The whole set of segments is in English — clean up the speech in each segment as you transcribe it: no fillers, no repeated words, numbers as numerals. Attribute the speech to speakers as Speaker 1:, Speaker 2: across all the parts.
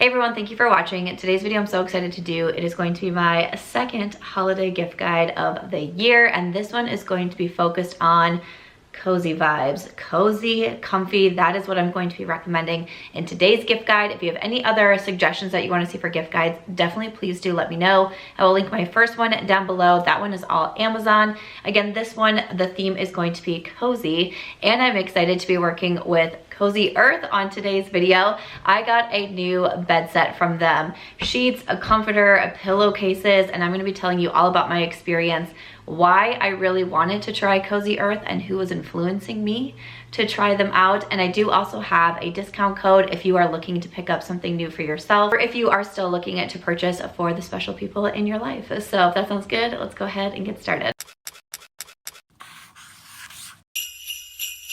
Speaker 1: Hey everyone, thank you for watching. Today's video I'm so excited to do. It is going to be my second holiday gift guide of the year, and this one is going to be focused on cozy vibes. Cozy, comfy, that is what I'm going to be recommending in today's gift guide. If you have any other suggestions that you want to see for gift guides, definitely please do let me know. I will link my first one down below. That one is all Amazon. Again, this one, the theme is going to be cozy, and I'm excited to be working with Cozy Earth on today's video. I got a new bed set from them. Sheets, a comforter, pillowcases, and I'm going to be telling you all about my experience, why I really wanted to try Cozy Earth and who was influencing me to try them out. And I do also have a discount code if you are looking to pick up something new for yourself, or if you are still looking to purchase for the special people in your life. So if that sounds good, let's go ahead and get started.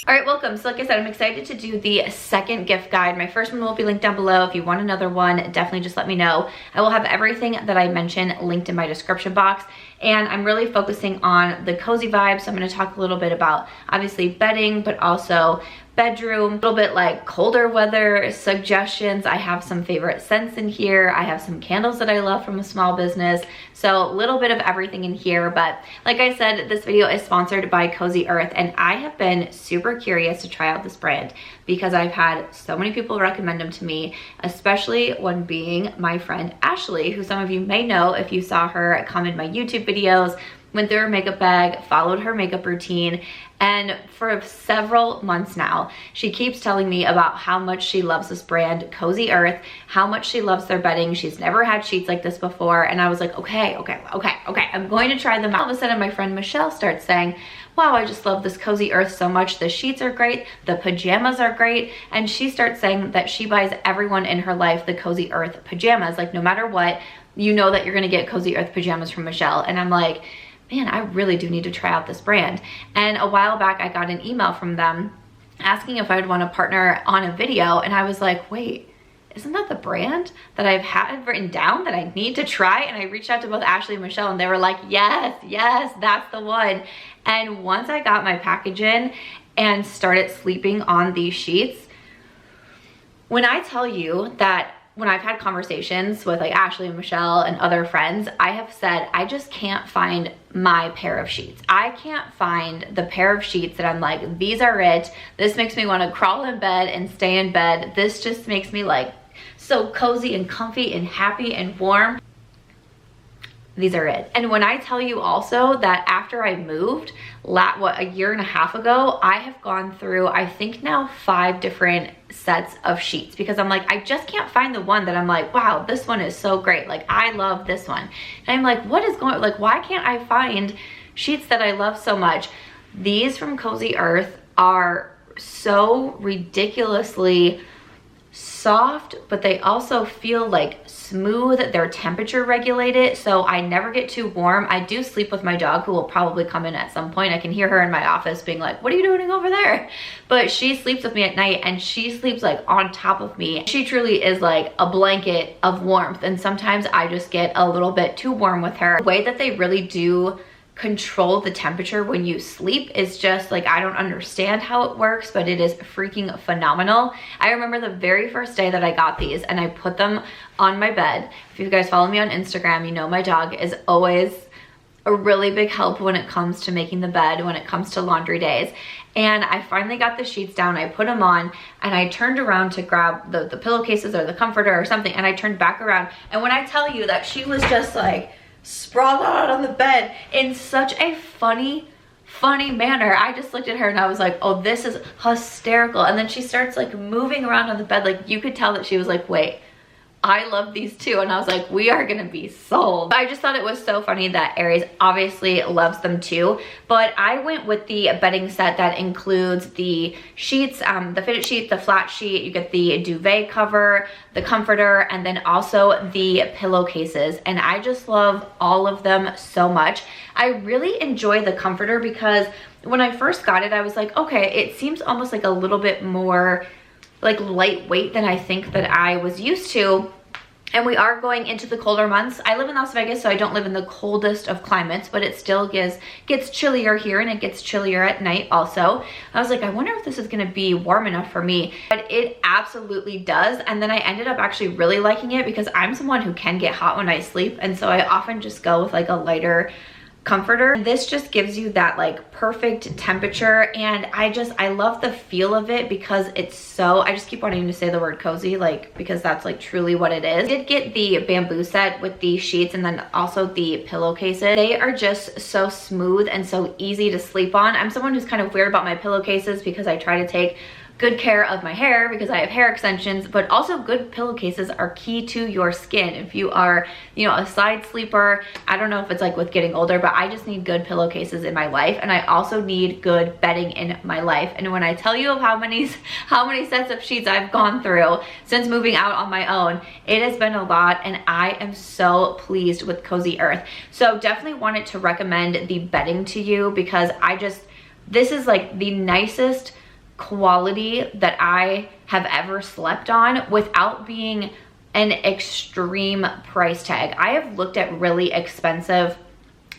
Speaker 1: All right, welcome. So like I said, I'm excited to do the second gift guide. My first one will be linked down below. If you want another one, definitely just let me know. I will have everything that I mentioned linked in my description box. And I'm really focusing on the cozy vibes. So I'm going to talk a little bit about obviously bedding, but also bedroom, a little bit like colder weather suggestions. I have some favorite scents in here. I have some candles that I love from a small business. So a little bit of everything in here. But like I said, this video is sponsored by Cozy Earth, and I have been super curious to try out this brand because I've had so many people recommend them to me, especially one being my friend Ashley, who some of you may know if you saw her come in my YouTube videos, went through her makeup bag, followed her makeup routine, and for several months now, she keeps telling me about how much she loves this brand, Cozy Earth, how much she loves their bedding. She's never had sheets like this before, and I was like, okay, I'm going to try them out. All of a sudden, my friend Michelle starts saying, wow, I just love this Cozy Earth so much. The sheets are great, the pajamas are great, and she starts saying that she buys everyone in her life the Cozy Earth pajamas. Like, no matter what, you know that you're gonna get Cozy Earth pajamas from Michelle. And I'm like, man, I really do need to try out this brand. And a while back, I got an email from them asking if I'd want to partner on a video. And I was like, wait, isn't that the brand that I've had written down that I need to try? And I reached out to both Ashley and Michelle, and they were like, yes, that's the one. And once I got my package in and started sleeping on these sheets, when I tell you that when I've had conversations with like Ashley and Michelle and other friends, I have said, I just can't find my pair of sheets. I can't find the pair of sheets that I'm like, these are it. This makes me want to crawl in bed and stay in bed. This just makes me like so cozy and comfy and happy and warm. These are it. And when I tell you also that after I moved, a year and a half ago, I have gone through, I think now 5 different sets of sheets, because I'm like, I just can't find the one that I'm like, wow, this one is so great. Like, I love this one. And I'm like, what is going, like, why can't I find sheets that I love so much? These from Cozy Earth are so ridiculously soft, but they also feel like smooth. They're temperature regulated, so I never get too warm. I do sleep with my dog, who will probably come in at some point. I can hear her in my office being like, what are you doing over there? But she sleeps with me at night, and she sleeps like on top of me. She truly is like a blanket of warmth, and sometimes I just get a little bit too warm with her. The way that they really do control the temperature when you sleep is just like, I don't understand how it works, but it is freaking phenomenal. I remember the very first day that I got these and I put them on my bed. If you guys follow me on Instagram, you know my dog is always a really big help when it comes to making the bed, when it comes to laundry days. And I finally got the sheets down, I put them on, and I turned around to grab the pillowcases or the comforter or something, and I turned back around, and when I tell you that she was just like sprawled out on the bed in such a funny manner, I just looked at her and I was like, oh, this is hysterical. And then she starts like moving around on the bed, like you could tell that she was like, wait, I love these too. And I was like, we are gonna be sold. I just thought it was so funny that Aries obviously loves them too. But I went with the bedding set that includes the sheets, the fitted sheet, the flat sheet, you get the duvet cover, the comforter, and then also the pillowcases. And I just love all of them so much. I really enjoy the comforter because when I first got it, I was like, okay, it seems almost like a little bit more like lightweight than I think that I was used to. And we are going into the colder months. I live in Las Vegas, so I don't live in the coldest of climates, but it still gets chillier here, and it gets chillier at night also. I was like, I wonder if this is gonna be warm enough for me. But it absolutely does. And then I ended up actually really liking it because I'm someone who can get hot when I sleep. And so I often just go with like a lighter comforter. This just gives you that like perfect temperature, and I love the feel of it because it's so, I just keep wanting to say the word cozy, like, because that's like truly what it is. I did get the bamboo set with the sheets and then also the pillowcases. They are just so smooth and so easy to sleep on. I'm someone who's kind of weird about my pillowcases because I try to take good care of my hair because I have hair extensions, but also good pillowcases are key to your skin. If you are, you know, a side sleeper, I don't know if it's like with getting older, but I just need good pillowcases in my life, and I also need good bedding in my life. And when I tell you of how many sets of sheets I've gone through since moving out on my own, it has been a lot, and I am so pleased with Cozy Earth. So definitely wanted to recommend the bedding to you because this is like the nicest quality that I have ever slept on without being an extreme price tag. I have looked at really expensive,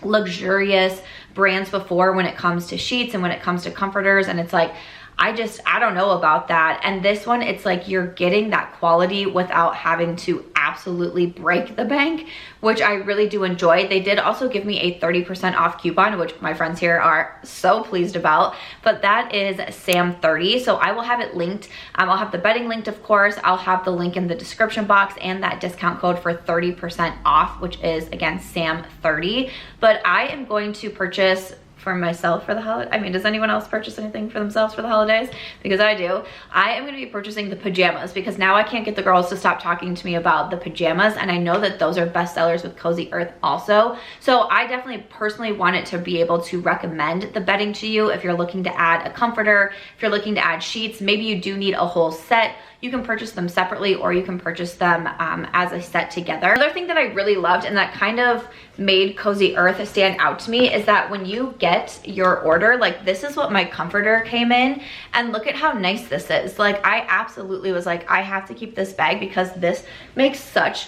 Speaker 1: luxurious brands before when it comes to sheets and when it comes to comforters, and it's like, I don't know about that. And this one, it's like you're getting that quality without having to absolutely break the bank, which I really do enjoy. They did also give me a 30% off coupon, which my friends here are so pleased about, but that is SAM30. So I will have it linked. I'll have the bedding linked, of course. I'll have the link in the description box and that discount code for 30% off, which is again SAM30. But I am going to purchase for myself for the holiday. I mean, does anyone else purchase anything for themselves for the holidays? Because I do. I am going to be purchasing the pajamas because now I can't get the girls to stop talking to me about the pajamas, and I know that those are best sellers with Cozy Earth also. So I definitely personally wanted to be able to recommend the bedding to you if you're looking to add a comforter, if you're looking to add sheets. Maybe you do need a whole set. You can purchase them separately or you can purchase them as a set together. Another thing that I really loved and that kind of made Cozy Earth stand out to me is that when you get your order, like this is what my comforter came in, and look at how nice this is. Like I absolutely was like, I have to keep this bag because this makes such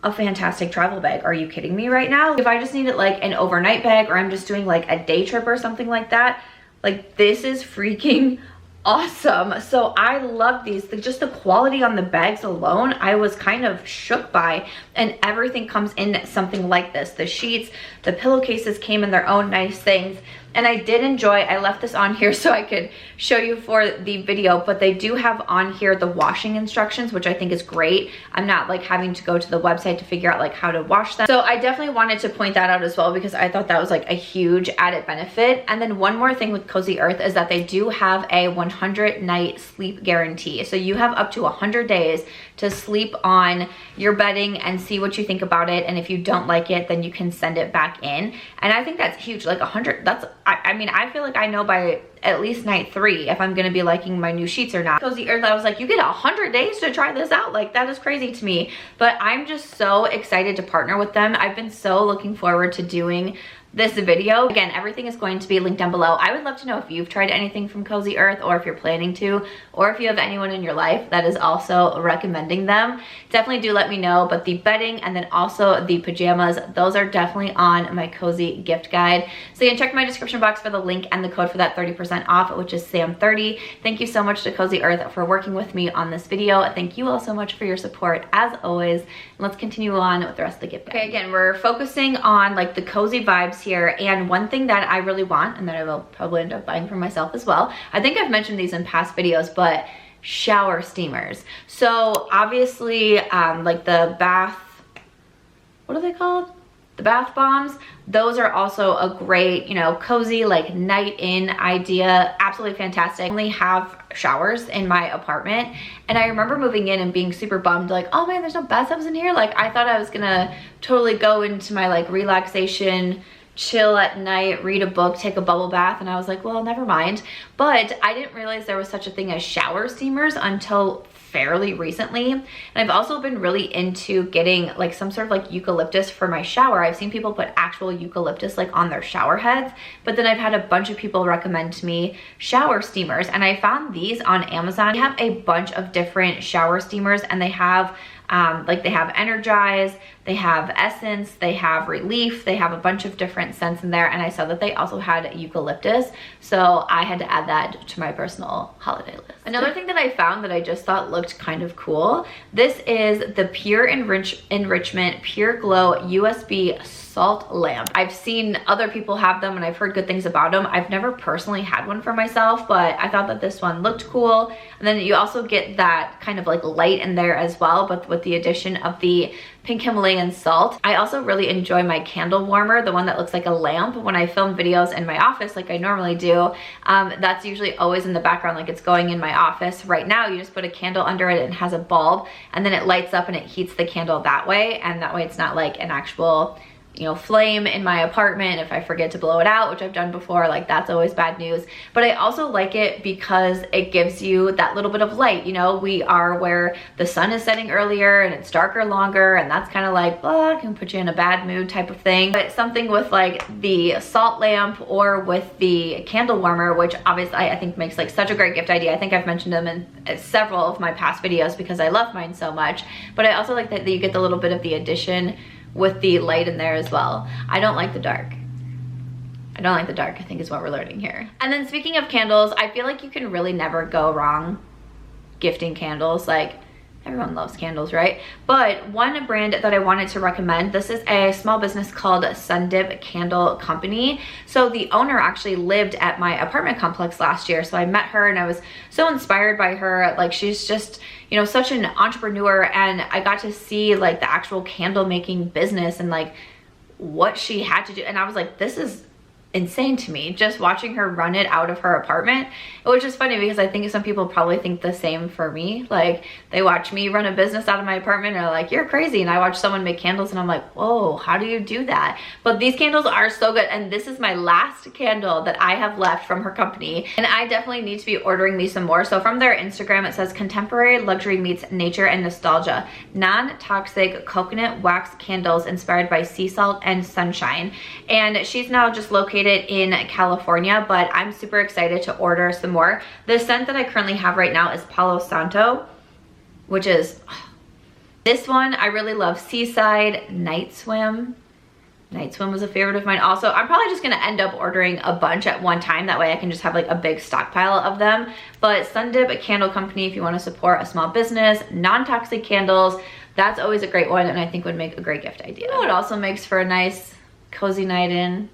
Speaker 1: a fantastic travel bag. Are you kidding me right now? If I just needed like an overnight bag or I'm just doing like a day trip or something like that, like this is freaking awesome. So I love these. Just the quality on the bags alone, I was kind of shook by, and everything comes in something like this. The sheets, the pillowcases came in their own nice things. And I did enjoy, I left this on here so I could show you for the video, but they do have on here the washing instructions, which I think is great. I'm not like having to go to the website to figure out like how to wash them. So I definitely wanted to point that out as well because I thought that was like a huge added benefit. And then one more thing with Cozy Earth is that they do have a 100-night sleep guarantee. So you have up to 100 days to sleep on your bedding and see what you think about it. And if you don't like it, then you can send it back in. And I think that's huge. Like 100, that's, I mean, I feel like I know by at least night 3 if I'm gonna be liking my new sheets or not. Cozy Earth, I was like, you get 100 days to try this out. Like that is crazy to me. But I'm just so excited to partner with them. I've been so looking forward to doing this video. Again, everything is going to be linked down below. I would love to know if you've tried anything from Cozy Earth or if you're planning to, or if you have anyone in your life that is also recommending them. Definitely do let me know. But the bedding and then also the pajamas, those are definitely on my cozy gift guide. So you can check my description box for the link and the code for that 30% off, which is SAM30. Thank you so much to Cozy Earth for working with me on this video. Thank you all so much for your support as always. And let's continue on with the rest of the gift guide. Okay, again, we're focusing on like the cozy vibes here, and one thing that I really want and that I will probably end up buying for myself as well, I think I've mentioned these in past videos, but shower steamers. So obviously like the bath, what are they called? The bath bombs, those are also a great, you know, cozy like night in idea. Absolutely fantastic. I only have showers in my apartment, and I remember moving in and being super bummed, like, oh man, there's no bathtubs in here. Like I thought I was gonna totally go into my like relaxation, chill at night, read a book, take a bubble bath, and I was like, well, never mind. But I didn't realize there was such a thing as shower steamers until fairly recently. And I've also been really into getting like some sort of like eucalyptus for my shower. I've seen people put actual eucalyptus like on their shower heads, but then I've had a bunch of people recommend to me shower steamers, and I found these on Amazon. They have a bunch of different shower steamers, and they have Like they have Energize, they have Essence, they have Relief, they have a bunch of different scents in there, and I saw that they also had eucalyptus, so I had to add that to my personal holiday list. Another thing that I found that I just thought looked kind of cool, this is the Pure Enrichment Pure Glow USB salt lamp. I've seen other people have them and I've heard good things about them. I've never personally had one for myself, but I thought that this one looked cool. And then you also get that kind of like light in there as well, but with the addition of the pink Himalayan salt. I also really enjoy my candle warmer, the one that looks like a lamp. When I film videos in my office like I normally do, that's usually always in the background, like it's going in my office. Right now you just put a candle under it and it has a bulb, and then it lights up and it heats the candle that way, and that way it's not like an actual, you know, flame in my apartment if I forget to blow it out, which I've done before. Like that's always bad news. But I also like it because it gives you that little bit of light. You know, we are where the sun is setting earlier and it's darker longer, and that's kind of like, oh, can put you in a bad mood type of thing. But something with like the salt lamp or with the candle warmer, which obviously I think makes like such a great gift idea. I think I've mentioned them in several of my past videos because I love mine so much. But I also like that you get the little bit of the addition with the light in there as well. I don't like the dark. I don't like the dark, I think is what we're learning here. And then speaking of candles, I feel like you can really never go wrong gifting candles. Like everyone loves candles, right? But one brand that I wanted to recommend, this is a small business called Sundip Candle Company. So the owner actually lived at my apartment complex last year. So I met her and I was so inspired by her. Like she's just, you know, such an entrepreneur, and I got to see like the actual candle making business and like what she had to do. And I was like, this is insane to me, just watching her run it out of her apartment. Which is funny because I think some people probably think the same for me. Like they watch me run a business out of my apartment and are like, you're crazy. And I watch someone make candles and I'm like, whoa, how do you do that? But these candles are so good, and this is my last candle that I have left from her company, and I definitely need to be ordering me some more. So from their Instagram, it says contemporary luxury meets nature and nostalgia, non-toxic coconut wax candles inspired by sea salt and sunshine. And she's now just located in California, but I'm super excited to order some more. The scent that I currently have right now is Palo Santo, which is, this one I really love. Seaside, Night Swim. Night Swim was a favorite of mine also. I'm probably just gonna end up ordering a bunch at one time. That way I can just have like a big stockpile of them. But Sundip Candle Company, if you wanna support a small business, non-toxic candles, that's always a great one, and I think would make a great gift idea. Oh, it also makes for a nice cozy night in.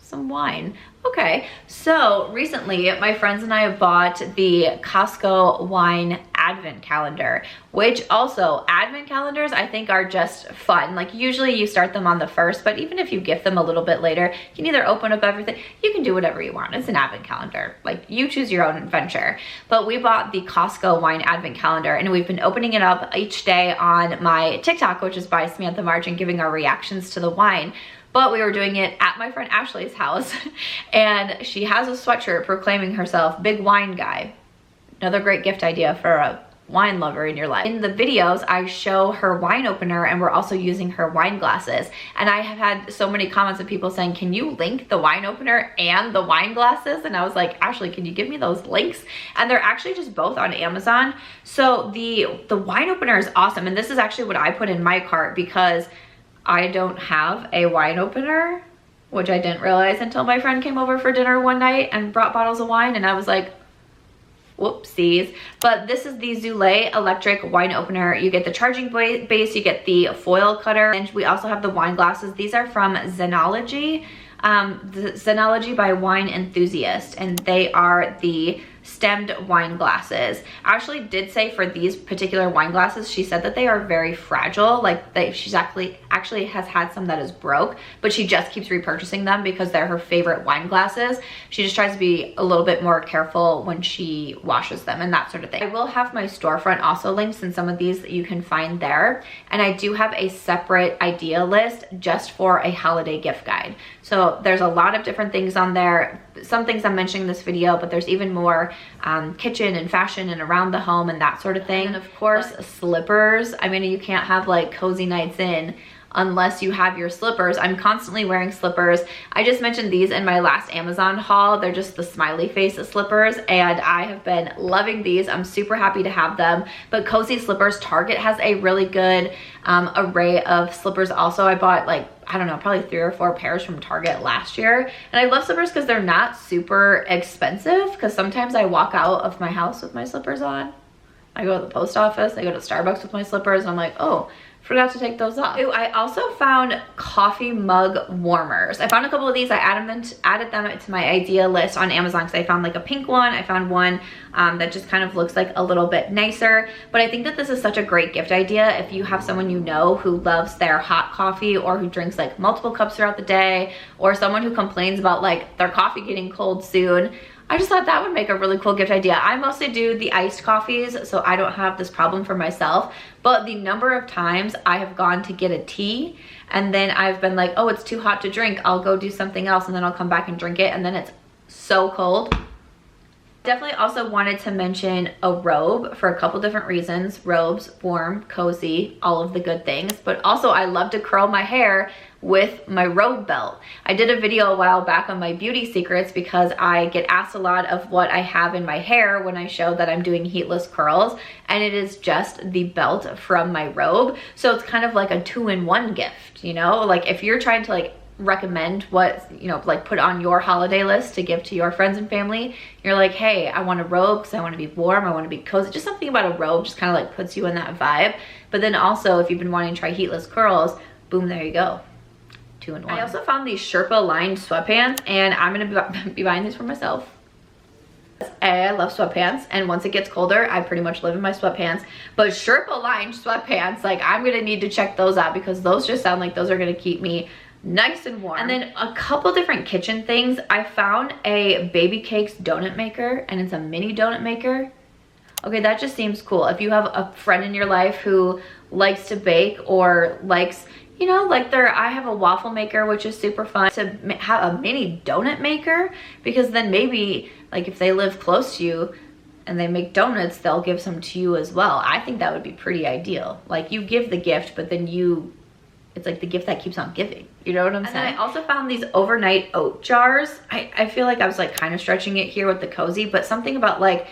Speaker 1: Some wine. Okay, so recently my friends and I bought the Costco wine advent calendar, which also advent calendars I think are just fun. Like usually you start them on the 1st, but even if you gift them a little bit later, you can either open up everything, you can do whatever you want. It's an advent calendar, like you choose your own adventure. But we bought the Costco wine advent calendar, and we've been opening it up each day on my TikTok, which is by Samantha March, and giving our reactions to the wine. But we were doing it at my friend Ashley's house, and she has a sweatshirt proclaiming herself big wine guy. Another great gift idea for a wine lover in your life. In the videos, I show her wine opener, and we're also using her wine glasses. And I have had so many comments of people saying, can you link the wine opener and the wine glasses? And I was like, Ashley, can you give me those links? And they're actually just both on Amazon. So the wine opener is awesome. And this is actually what I put in my cart because I don't have a wine opener, which I didn't realize until my friend came over for dinner one night and brought bottles of wine, and I was like, whoopsies. But this is the Zule electric wine opener. You get the charging base, you get the foil cutter, and we also have the wine glasses. These are from Zenology, Zenology by Wine Enthusiast, and they are the stemmed wine glasses. Ashley did say for these particular wine glasses, she said that they are very fragile. Like she's actually has had some that is broke, but she just keeps repurchasing them because they're her favorite wine glasses. She just tries to be a little bit more careful when she washes them and that sort of thing. I will have my storefront also linked in some of these that you can find there. And I do have a separate idea list just for a holiday gift guide. So there's a lot of different things on there. Some things I'm mentioning in this video, but there's even more kitchen and fashion and around the home and that sort of thing. And of course, slippers. I mean, you can't have like cozy nights in unless you have your slippers. I'm constantly wearing slippers. I just mentioned these in my last Amazon haul. They're just the smiley face slippers, and I have been loving these. I'm super happy to have them. But cozy slippers, Target has a really good array of slippers also. I bought like, I don't know, probably 3 or 4 pairs from Target last year. And I love slippers because they're not super expensive, because sometimes I walk out of my house with my slippers on. I go to the post office, I go to Starbucks with my slippers, and I'm like, oh, forgot to take those off. Ooh, I also found coffee mug warmers. I found a couple of these. I added them to my idea list on Amazon because I found like a pink one. I found one that just kind of looks like a little bit nicer. But I think that this is such a great gift idea if you have someone you know who loves their hot coffee, or who drinks like multiple cups throughout the day, or someone who complains about like their coffee getting cold soon. I just thought that would make a really cool gift idea. I mostly do the iced coffees, so I don't have this problem for myself. But the number of times I have gone to get a tea, and then I've been like, oh, it's too hot to drink, I'll go do something else, and then I'll come back and drink it, and then it's so cold. Definitely also wanted to mention a robe for a couple different reasons. Robes, warm, cozy, all of the good things. But also I love to curl my hair with my robe belt. I did a video a while back on my beauty secrets because I get asked a lot of what I have in my hair when I show that I'm doing heatless curls, and it is just the belt from my robe. So it's kind of like a 2-in-1 gift, you know? Like if you're trying to like recommend what, you know, like put on your holiday list to give to your friends and family, you're like, hey, I want a robe because I want to be warm, I want to be cozy. Just something about a robe just kind of like puts you in that vibe. But then also if you've been wanting to try heatless curls, boom, there you go. 2-in-1. I also found these Sherpa lined sweatpants, and I'm gonna be buying these for myself. I love sweatpants, and once it gets colder, I pretty much live in my sweatpants. But Sherpa lined sweatpants, like I'm gonna need to check those out because those just sound like those are gonna keep me nice and warm. And then a couple different kitchen things. I found a Baby Cakes donut maker, and it's a mini donut maker. Okay, that just seems cool. If you have a friend in your life who likes to bake, or likes, you know, like I have a waffle maker, which is super fun, to have a mini donut maker, because then maybe like if they live close to you and they make donuts, they'll give some to you as well. I think that would be pretty ideal. Like you give the gift, but then it's like the gift that keeps on giving. You know what I'm saying? And then I also found these overnight oat jars. I feel like I was like kind of stretching it here with the cozy, but something about like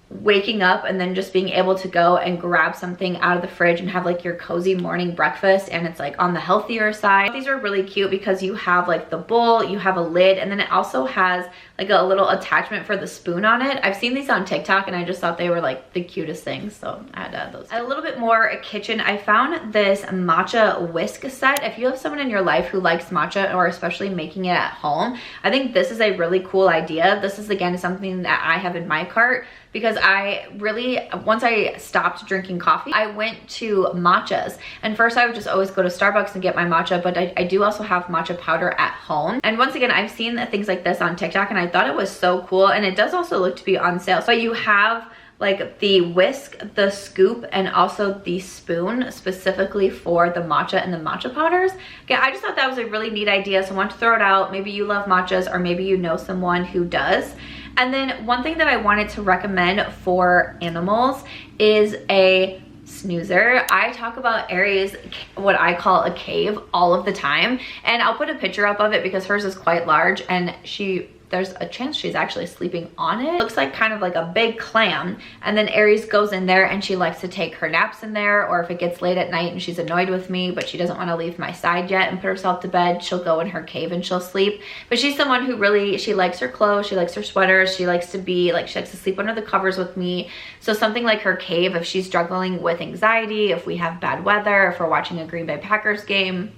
Speaker 1: waking up and then just being able to go and grab something out of the fridge and have like your cozy morning breakfast, and it's like on the healthier side. These are really cute because you have like the bowl, you have a lid, and then it also has like a little attachment for the spoon on it. I've seen these on TikTok and I just thought they were like the cutest things, so I had to add those. And a little bit more kitchen, I found this Matcha Whisk Set. If you have someone in your life who likes matcha, or especially making it at home, I think this is a really cool idea. This is again something that I have in my cart, because I really, once I stopped drinking coffee, I went to matchas. And first I would just always go to Starbucks and get my matcha, but I do also have matcha powder at home. And once again, I've seen things like this on TikTok, and I thought it was so cool. And it does also look to be on sale. So you have like the whisk, the scoop, and also the spoon specifically for the matcha and the matcha powders. Okay, I just thought that was a really neat idea, so I want to throw it out. Maybe you love matchas, or maybe you know someone who does. And then one thing that I wanted to recommend for animals is a snoozer. I talk about Aries, what I call a cave, all of the time, and I'll put a picture up of it because hers is quite large, and there's a chance she's actually sleeping on it. It looks like kind of like a big clam, and then Aries goes in there and she likes to take her naps in there, or if it gets late at night and she's annoyed with me but she doesn't want to leave my side yet and put herself to bed, she'll go in her cave and she'll sleep. But she's someone who really, she likes her clothes, she likes her sweaters, she likes to sleep under the covers with me. So something like her cave, if she's struggling with anxiety, if we have bad weather, if we're watching a Green Bay Packers game,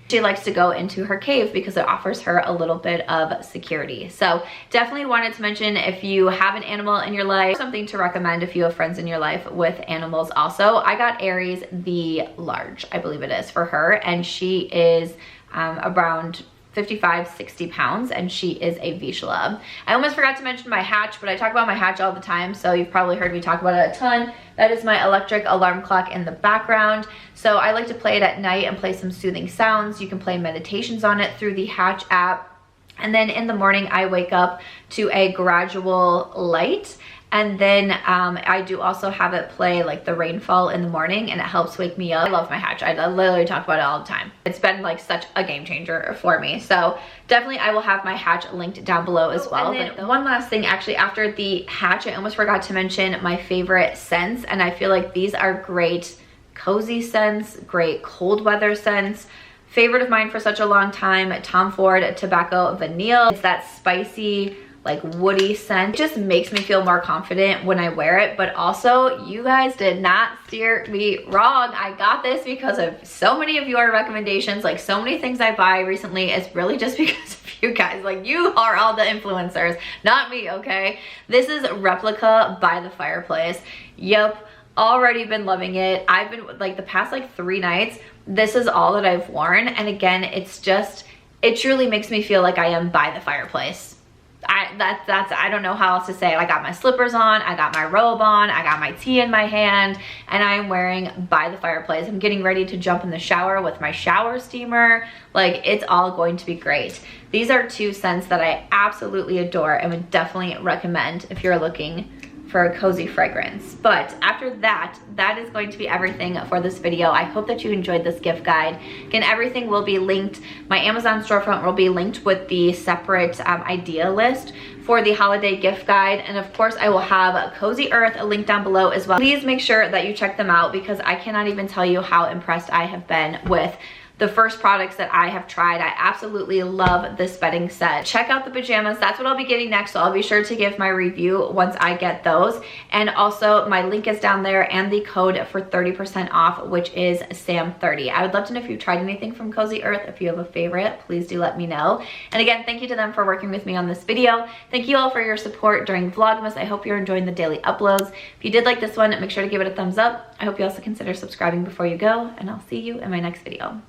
Speaker 1: she likes to go into her cave because it offers her a little bit of security. So definitely wanted to mention, if you have an animal in your life, something to recommend if you have friends in your life with animals also. I got Aries the large, I believe it is, for her, and she is around 55, 60 pounds, and she is a Vizsla. I almost forgot to mention my Hatch, but I talk about my Hatch all the time, so you've probably heard me talk about it a ton. That is my electric alarm clock in the background. So I like to play it at night and play some soothing sounds. You can play meditations on it through the Hatch app. And then in the morning, I wake up to a gradual light, And then I do also have it play like the rainfall in the morning, and it helps wake me up. I love my hatch. I literally talk about it all the time. It's been like such a game changer for me. So definitely I will have my hatch linked down below as well. And then one last thing, actually, after the hatch, I almost forgot to mention my favorite scents, and I feel like these are great cozy scents, great cold weather scents. Favorite of mine for such a long time, Tom Ford Tobacco Vanille. It's that spicy, like woody scent. It just makes me feel more confident when I wear it, but also you guys did not steer me wrong. I got this because of so many of your recommendations. Like so many things I buy recently is really just because of you guys. Like you are all the influencers, not me, okay? This is Replica by the Fireplace. Yep, already been loving it. I've been like the past like 3 nights, this is all that I've worn. And again, it's just, it truly makes me feel like I am by the fireplace. I don't know how else to say it. I got my slippers on, I got my robe on, I got my tea in my hand, and I'm wearing by the fireplace. I'm getting ready to jump in the shower with my shower steamer. Like it's all going to be great. These are 2 scents that I absolutely adore and would definitely recommend if you're looking for a cozy fragrance. But after that, that is going to be everything for this video. I hope that you enjoyed this gift guide. Again, everything will be linked. My Amazon storefront will be linked with the separate idea list for the holiday gift guide. And of course, I will have Cozy Earth a link down below as well. Please make sure that you check them out because I cannot even tell you how impressed I have been with the first products that I have tried. I absolutely love this bedding set. Check out the pajamas. That's what I'll be getting next, so I'll be sure to give my review once I get those. And also my link is down there and the code for 30% off, which is SAM30. I would love to know if you've tried anything from Cozy Earth. If you have a favorite, please do let me know. And again, thank you to them for working with me on this video. Thank you all for your support during Vlogmas. I hope you're enjoying the daily uploads. If you did like this one, make sure to give it a thumbs up. I hope you also consider subscribing before you go, and I'll see you in my next video.